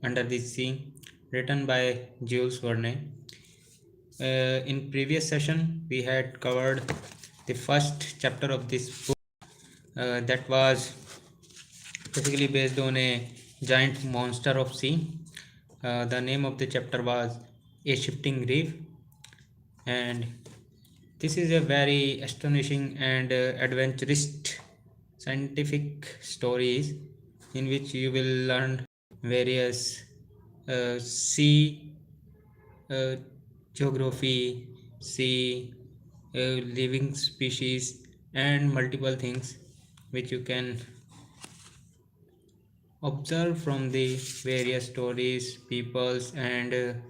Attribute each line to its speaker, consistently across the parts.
Speaker 1: Under the Sea, written by Jules Verne. In previous session, we had covered the first chapter of this book that was basically based on a giant monster of sea. The name of the chapter was A Shifting Reef, and this is a very astonishing and adventurous scientific stories in which you will learn various sea uh, geography, sea living species, and multiple things which you can observe from the various stories, peoples, and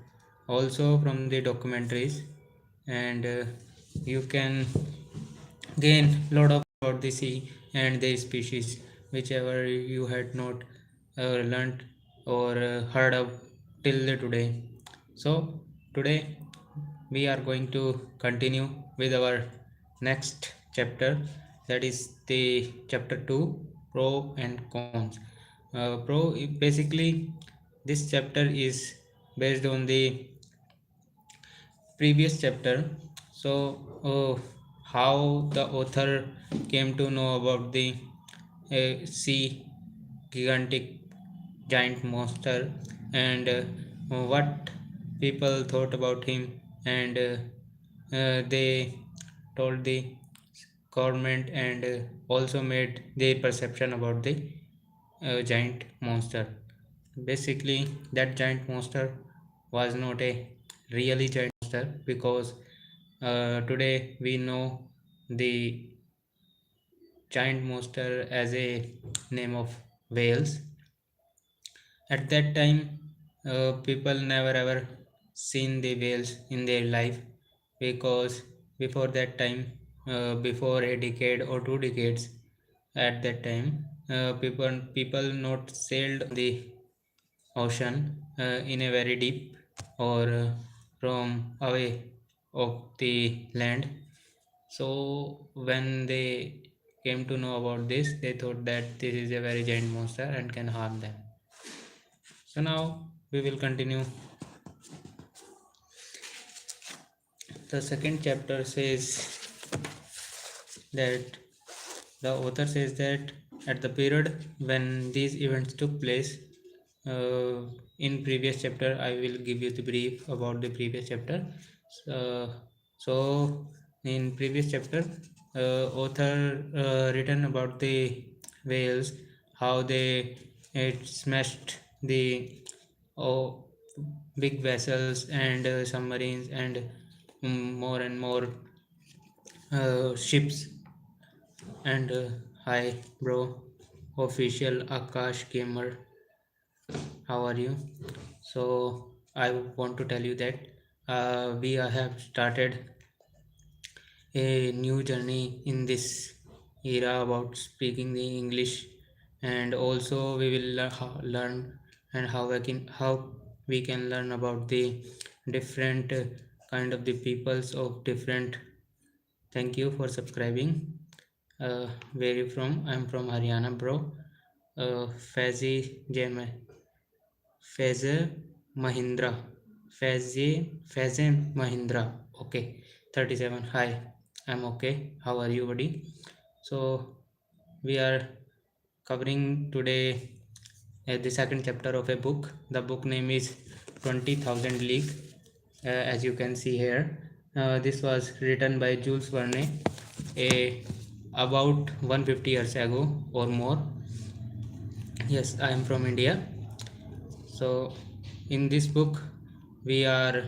Speaker 1: also from the documentaries, and you can gain lot of about the sea and their species, whichever you had not learnt or heard of till the today. So today we are going to continue with our next chapter, that is the chapter 2, pro and cons. Basically this chapter is based on the previous chapter. So how the author came to know about the sea gigantic giant monster, and what people thought about him, and they told the government, and also made their perception about the giant monster. Basically that giant monster was not a really giant monster, because today we know the giant monster as a name of whales. At that time people never ever seen the whales in their life, because before that time, before a decade or 2 decades, at that time people not sailed on the ocean in a very deep, or from away of the land. So when they came to know about this, they thought that this is a very giant monster and can harm them. So now we will continue. The second chapter says that the author says that at the period when these events took place, uh, in previous chapter I will give you the brief about the previous chapter. So in previous chapter, author written about the whales, how they smashed the oh, big vessels and submarines, and more and more ships. And hi bro, official Akash Gamer, how are you? So I want to tell you that we have started a new journey in this era about speaking the English, and also we will learn and how we can learn about the different kind of the peoples of different. Thank you for subscribing. Where you from? I'm from Haryana, bro. Fazi Jame, Faze Mahindra, Faze Mahindra. Okay, 37. Hi, I'm okay. How are you, buddy? So we are covering today the second chapter of a book. The book name is 20,000 League. As you can see here, this was written by Jules Verne a about 150 years ago or more. Yes, I am from India. So in this book we are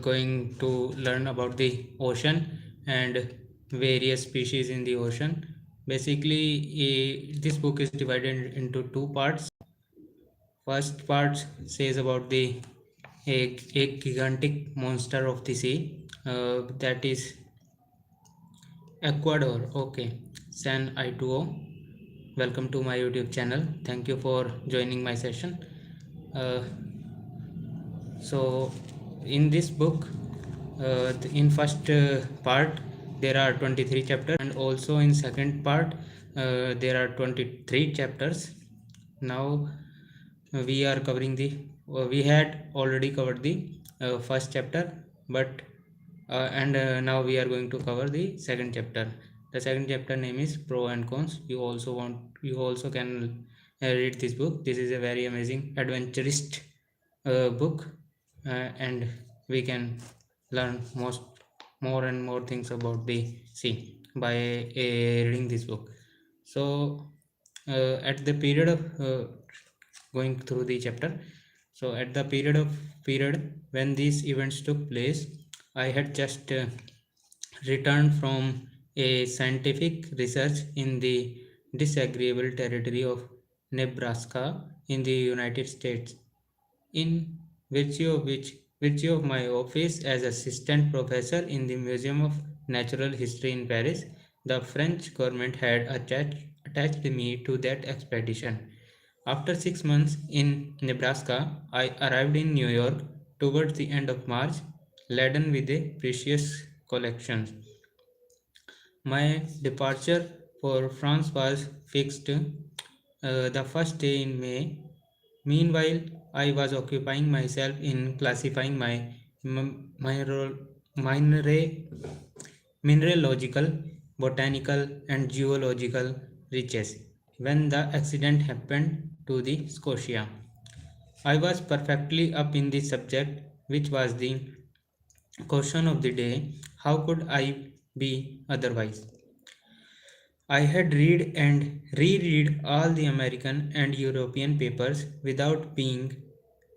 Speaker 1: going to learn about the ocean and various species in the ocean. Basically this book is divided into two parts. First part says about a gigantic monster of the sea, that is Ecuador. Okay, San Ituo. Welcome to my YouTube channel. Thank you for joining my session. Uh, so, in this book, in first part there are 23 chapters, and also in second part there are 23 chapters. Now we are covering the we had already covered the first chapter, but now we are going to cover the second chapter. The second chapter name is pro and cons. You also can read this book. This is a very amazing adventurous book, and we can learn more and more things about the sea by reading this book. So at the period of going through the chapter, so at the period when these events took place, I had just returned from a scientific research in the disagreeable territory of Nebraska in the United States. In virtue of my office as assistant professor in the Museum of Natural History in Paris, the French government had attached me to that expedition. After 6 months in Nebraska, I arrived in New York towards the end of March, laden with a precious collection. My departure for France was fixed the first day in May. Meanwhile, I was occupying myself in classifying my mineral, mineralogical, botanical, and geological riches when the accident happened to the Scotia. I was perfectly up in the subject, which was the question of the day. How could I be otherwise? I had read and reread all the American and European papers without being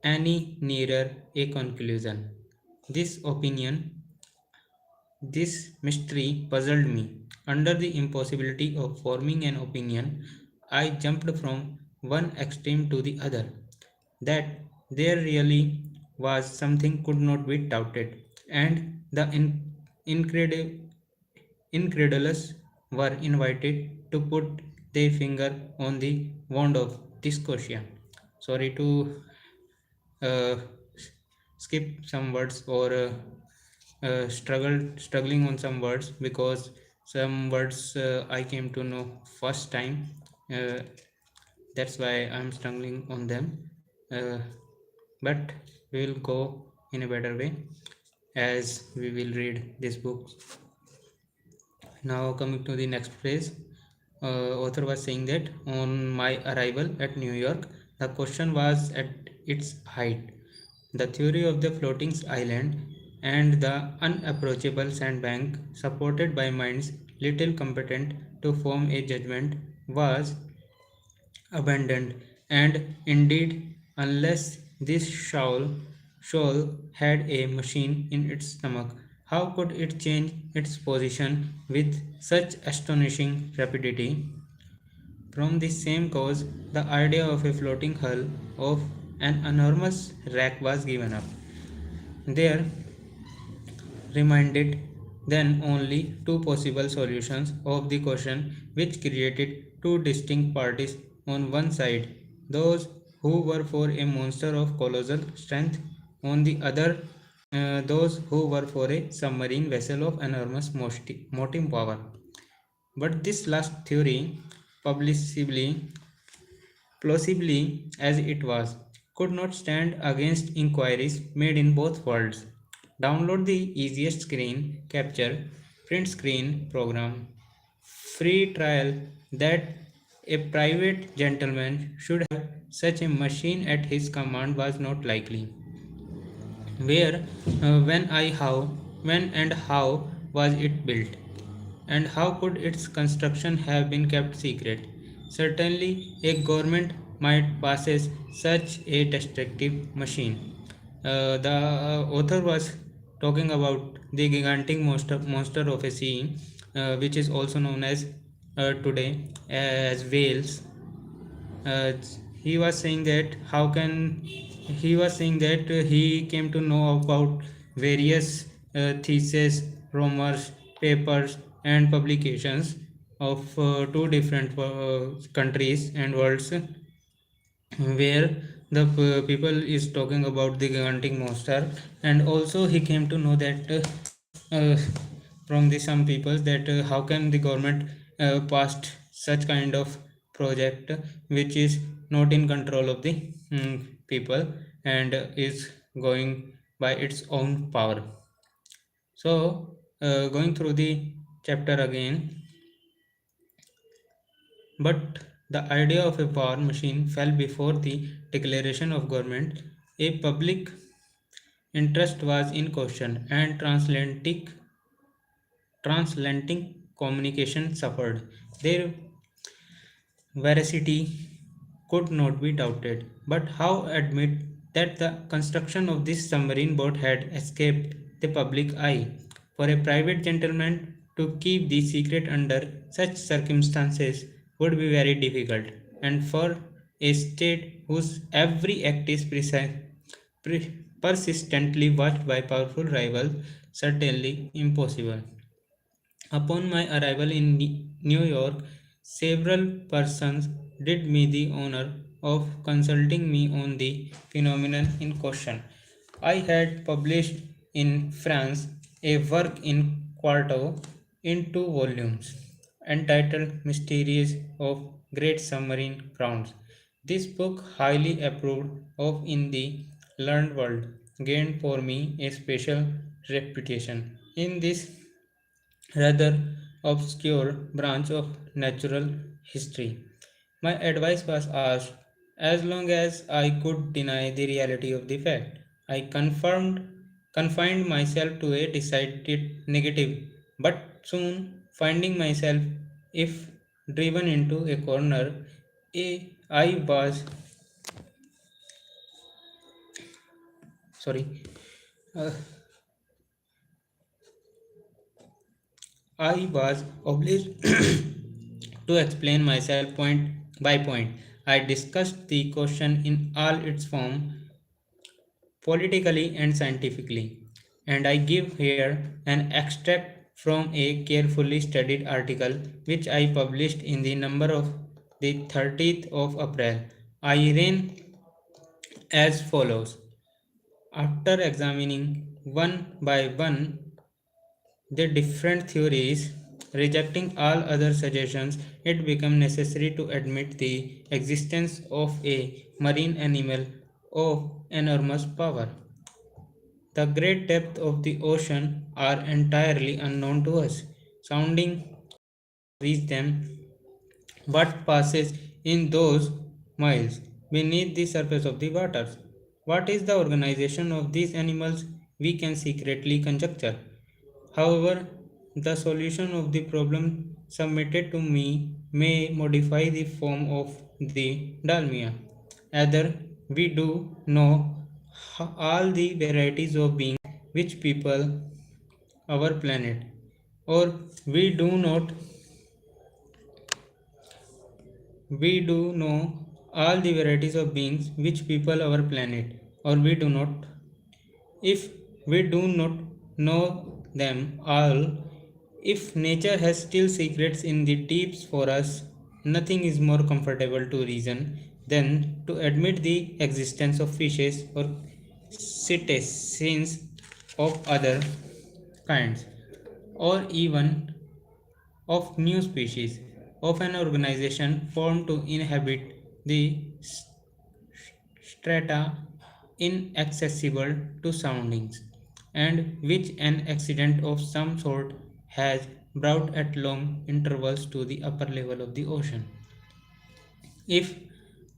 Speaker 1: any nearer a conclusion. This opinion, this mystery puzzled me. Under the impossibility of forming an opinion, I jumped from one extreme to the other. That there really was something could not be doubted, and the incredible incredulous were invited to put their finger on the wound of Discosia. Sorry to uh, skip some words or struggling on some words, because some words I came to know first time. Uh, that's why I'm struggling on them. Uh, but we will go in a better way as we will read this book. Now coming to the next phrase, author was saying that on my arrival at New York, the question was at its height. The theory of the floating island and the unapproachable sandbank, supported by minds little competent to form a judgment, was abandoned, and indeed, unless this shoal had a machine in its stomach, how could it change its position with such astonishing rapidity? From the same cause, the idea of a floating hull of an enormous wreck was given up. There remained then only two possible solutions of the question, which created two distinct parties. On one side, those who were for a monster of colossal strength; on the other, those who were for a submarine vessel of enormous motive power. But this last theory, publicly plausibly as it was, could not stand against inquiries made in both worlds. Download the easiest screen capture print screen program. Free trial that a private gentleman should have such a machine at his command was not likely. Where, when and how was it built? And how could its construction have been kept secret? Certainly, a government might possess such a destructive machine. The author was talking about the gigantic monster of a sea, which is also known as today as whales. uh, he was saying that he came to know about various theses, rumors, papers, and publications of two different countries and worlds, where the people is talking about the gigantic monster. And also he came to know that from the some people that how can the government passed such kind of project, which is not in control of the people, and is going by its own power. So, going through the chapter again, but the idea of a war machine fell before the declaration of government. A public interest was in question, and transatlantic communication suffered. Their veracity could not be doubted. But how admit that the construction of this submarine boat had escaped the public eye? For a private gentleman to keep the secret under such circumstances would be very difficult, and for a state whose every act is persistently watched by powerful rivals, certainly impossible. Upon my arrival in New York, several persons did me the honor of consulting me on the phenomenon in question. I had published in France a work in quarto in 2 volumes entitled Mysteries of Great Submarine Grounds. This book, highly approved of in the learned world, gained for me a special reputation. In this rather obscure branch of natural history. My advice was asked as long as I could deny the reality of the fact. I confined myself to a decided negative, but soon finding myself, if driven into a corner, I was sorry. uh, I was obliged to explain myself point by point. I discussed the question in all its form, politically and scientifically, and I give here an extract from a carefully studied article which I published in the number of the 30th of April. I ran as follows. After examining one by one the different theories, rejecting all other suggestions, it became necessary to admit the existence of a marine animal of enormous power. The great depths of the ocean are entirely unknown to us. Sounding reach them, what passes in those miles beneath the surface of the waters? What is the organization of these animals? We can secretly conjecture. However, the solution of the problem submitted to me may modify the form of the dalmia. Either we do know all the varieties of beings which people our planet, or we do not we do know all the varieties of beings which people our planet, or we do not. If we do not know them all, if nature has still secrets in the deeps for us, nothing is more comfortable to reason than to admit the existence of fishes or cetaceans of other kinds, or even of new species of an organization formed to inhabit the strata inaccessible to soundings, and which an accident of some sort has brought at long intervals to the upper level of the ocean. If,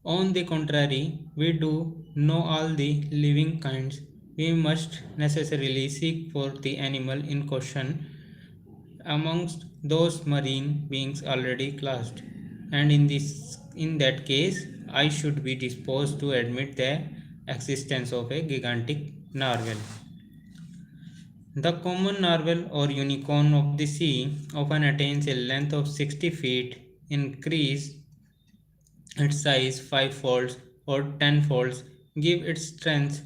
Speaker 1: on the contrary, we do know all the living kinds, we must necessarily seek for the animal in question amongst those marine beings already classed, and in that case I should be disposed to admit the existence of a gigantic narwhal. The common narwhal or unicorn of the sea often attains a length of 60 feet. Increase its size fivefolds or tenfolds, give its strength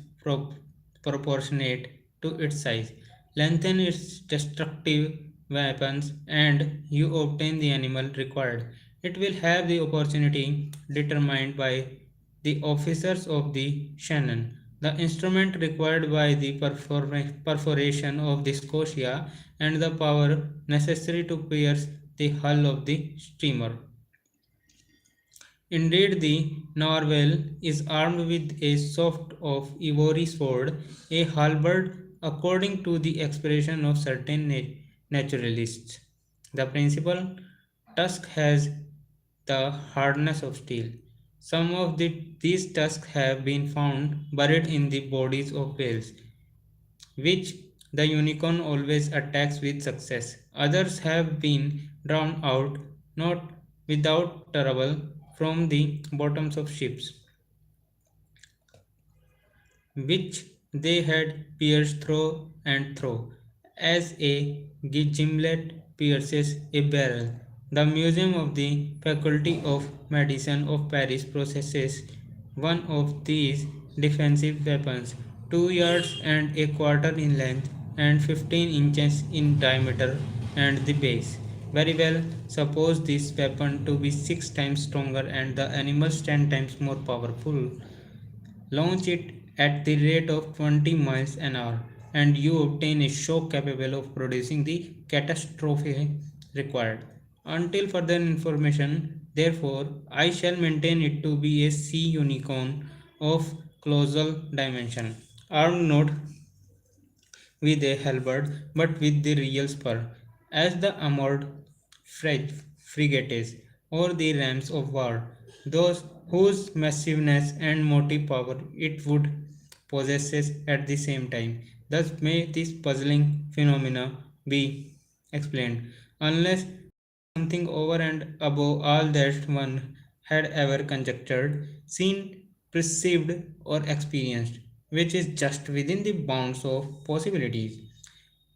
Speaker 1: proportionate to its size, lengthen its destructive weapons, and you obtain the animal required. It will have the opportunity determined by the officers of the Shannon. The instrument required by the perforation of the Scotia and the power necessary to pierce the hull of the steamer. Indeed, the narwhal is armed with a soft of ivory sword, a halberd, according to the expression of certain naturalists. The principal tusk has the hardness of steel. Some of these tusks have been found buried in the bodies of whales, which the unicorn always attacks with success. Others have been drawn out, not without trouble, from the bottoms of ships, which they had pierced through and through, as a gimlet pierces a barrel. The Museum of the Faculty of Medicine of Paris possesses one of these defensive weapons, 2 yards and a quarter in length and 15 inches in diameter and the base. Very well, suppose this weapon to be 6 times stronger and the animals 10 times more powerful. Launch it at the rate of 20 miles an hour and you obtain a shock capable of producing the catastrophe required. Until further information, therefore, I shall maintain it to be a sea unicorn of colossal dimension, armed not with a halberd but with the real spur, as the armored frigates or the rams of war, those whose massiveness and motive power it would possesses at the same time. Thus may this puzzling phenomena be explained, unless something over and above all that one had ever conjectured, seen, perceived, or experienced, which is just within the bounds of possibilities.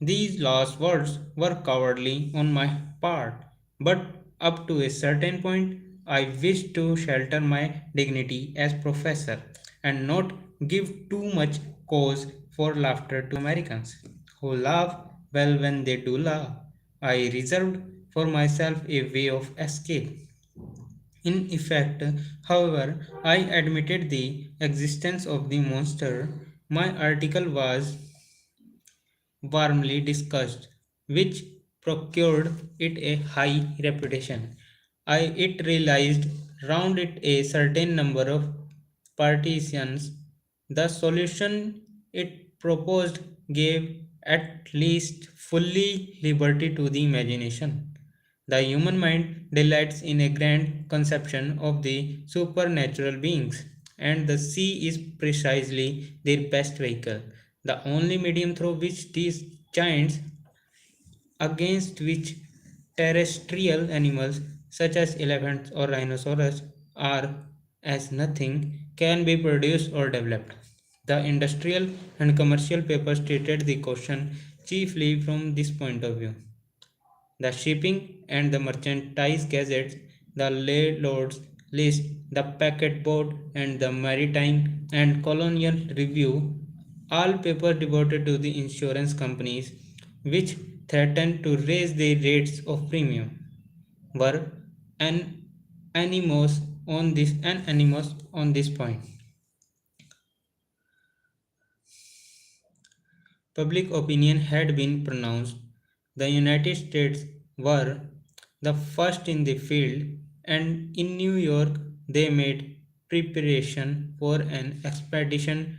Speaker 1: These last words were cowardly on my part, but up to a certain point, I wished to shelter my dignity as professor and not give too much cause for laughter to Americans, who laugh well when they do laugh. I reserved for myself a way of escape. In effect, however, I admitted the existence of the monster. My article was warmly discussed, which procured it a high reputation. It realized round it a certain number of partisans. The solution it proposed gave at least fully liberty to the imagination. The human mind delights in a grand conception of the supernatural beings, and the sea is precisely their best vehicle, the only medium through which these giants, against which terrestrial animals such as elephants or rhinoceros are as nothing, can be produced or developed. The industrial and commercial papers treated the question chiefly from this point of view. The shipping and the merchandise gazettes, the landlord's list, the packet board, and the maritime and colonial review, all papers devoted to the insurance companies, which threatened to raise the rates of premium, were an animous on this point. Public opinion had been pronounced. The United States were the first in the field, and in New York they made preparation for an expedition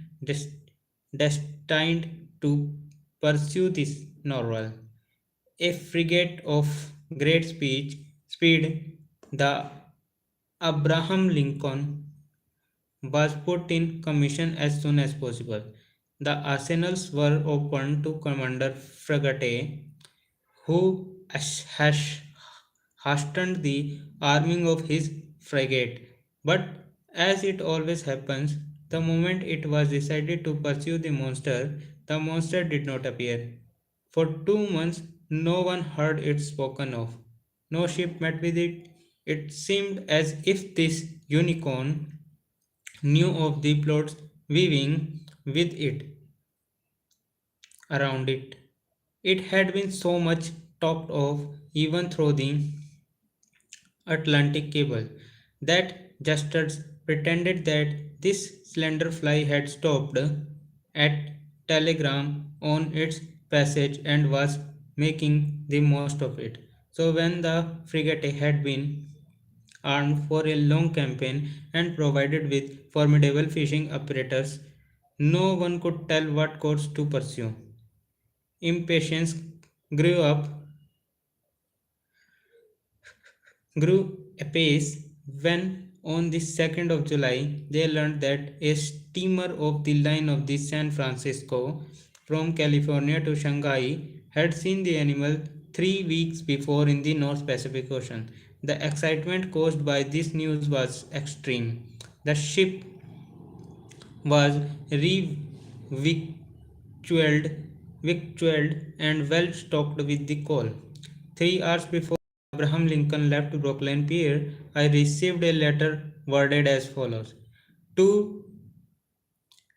Speaker 1: destined to pursue this novel. A frigate of great speed, the Abraham Lincoln, was put in commission as soon as possible. The arsenals were opened to Commander Fragate, who hastened the arming of his frigate. But as it always happens, the moment it was decided to pursue the monster did not appear. For 2 months, no one heard it spoken of. No ship met with it. It seemed as if this unicorn knew of the plots weaving with it around it. It had been so much talked of even through the Atlantic cable that justers pretended that this slender fly had stopped at telegram on its passage and was making the most of it. So when the frigate had been armed for a long campaign, and provided with formidable fishing apparatus. No one could tell what course to pursue. Impatience grew up grew apace when on the 2nd of July they learned that a steamer of the line of the San Francisco from California to Shanghai had seen the animal 3 weeks before in the North Pacific Ocean. The excitement caused by this news was extreme. The ship was re-victualled victualled and well stocked with the coal. 3 hours before Abraham Lincoln left Brooklyn Pier, I received a letter worded as follows: To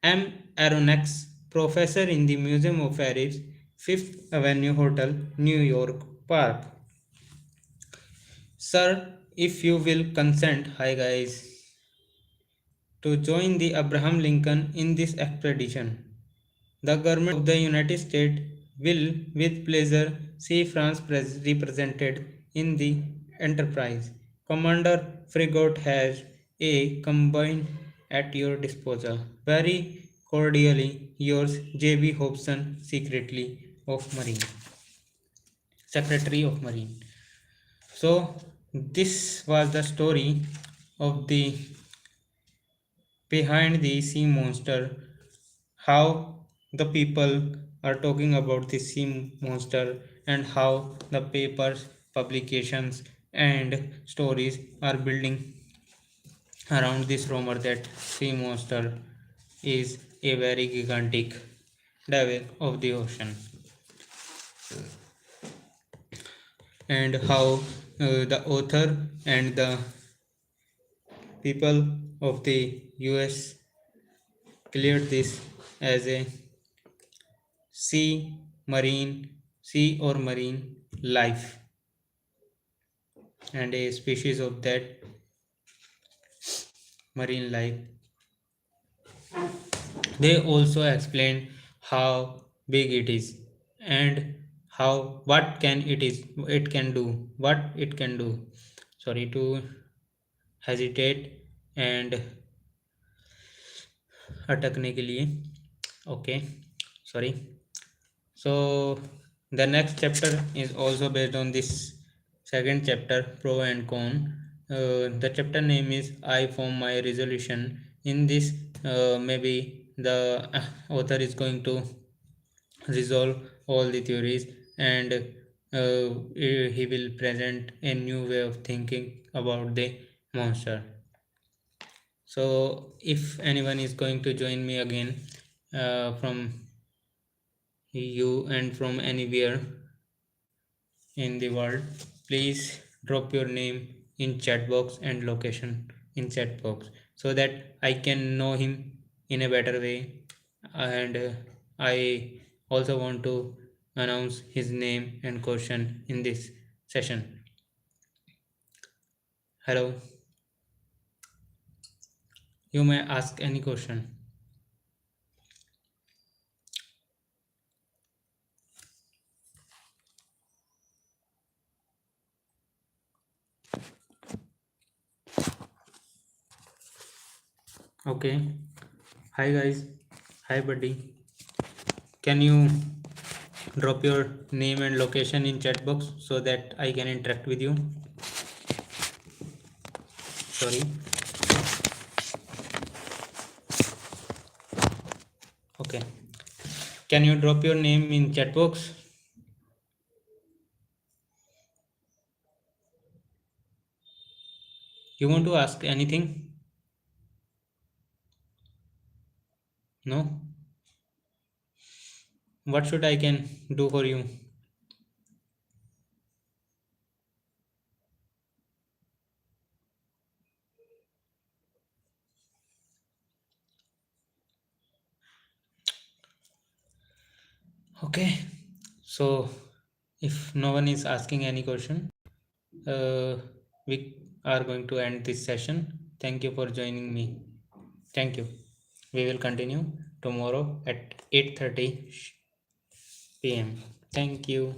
Speaker 1: M. Aronnax, professor in the Museum of Paris, Fifth Avenue Hotel, New York Park. Sir, if you will consent, hi guys, to join the Abraham Lincoln in this expedition, the government of the United States will with pleasure see France represented in the enterprise. Commander Frigate has a combine at your disposal. Very cordially yours, J.B. Hobson, Secretary of Marine. So this was the story of the behind the sea monster, how the people are talking about the sea monster, and how the papers, publications, and stories are building around this rumor that sea monster is a very gigantic devil of the ocean, and how the author and the people of the US cleared this as a sea marine sea or marine life, and a species of that marine life. They also explained how big it is, and how it can do, what it can do. Sorry to hesitate and अटकने के लिए. Okay, sorry. So the next chapter is also based on this second chapter, pro and con. The chapter name is I form my resolution. In this, maybe the author is going to resolve all the theories, and he will present a new way of thinking about the monster. So if anyone is going to join me again from you and from anywhere in the world, please drop your name in chat box and location in chat box, so that I can know him in a better way. And I also want to announce his name and question in this session. Hello, you may ask any question. Okay, hi guys, hi buddy, can you drop your name and location in chat box so that I can interact with you? Sorry. Okay, can you drop your name in chat box? You want to ask anything? No? What should I can do for you? Okay, so if no one is asking any question, uh, we are going to end this session. Thank you for joining me. Thank you. We will continue tomorrow at 8:30 p.m. Thank you.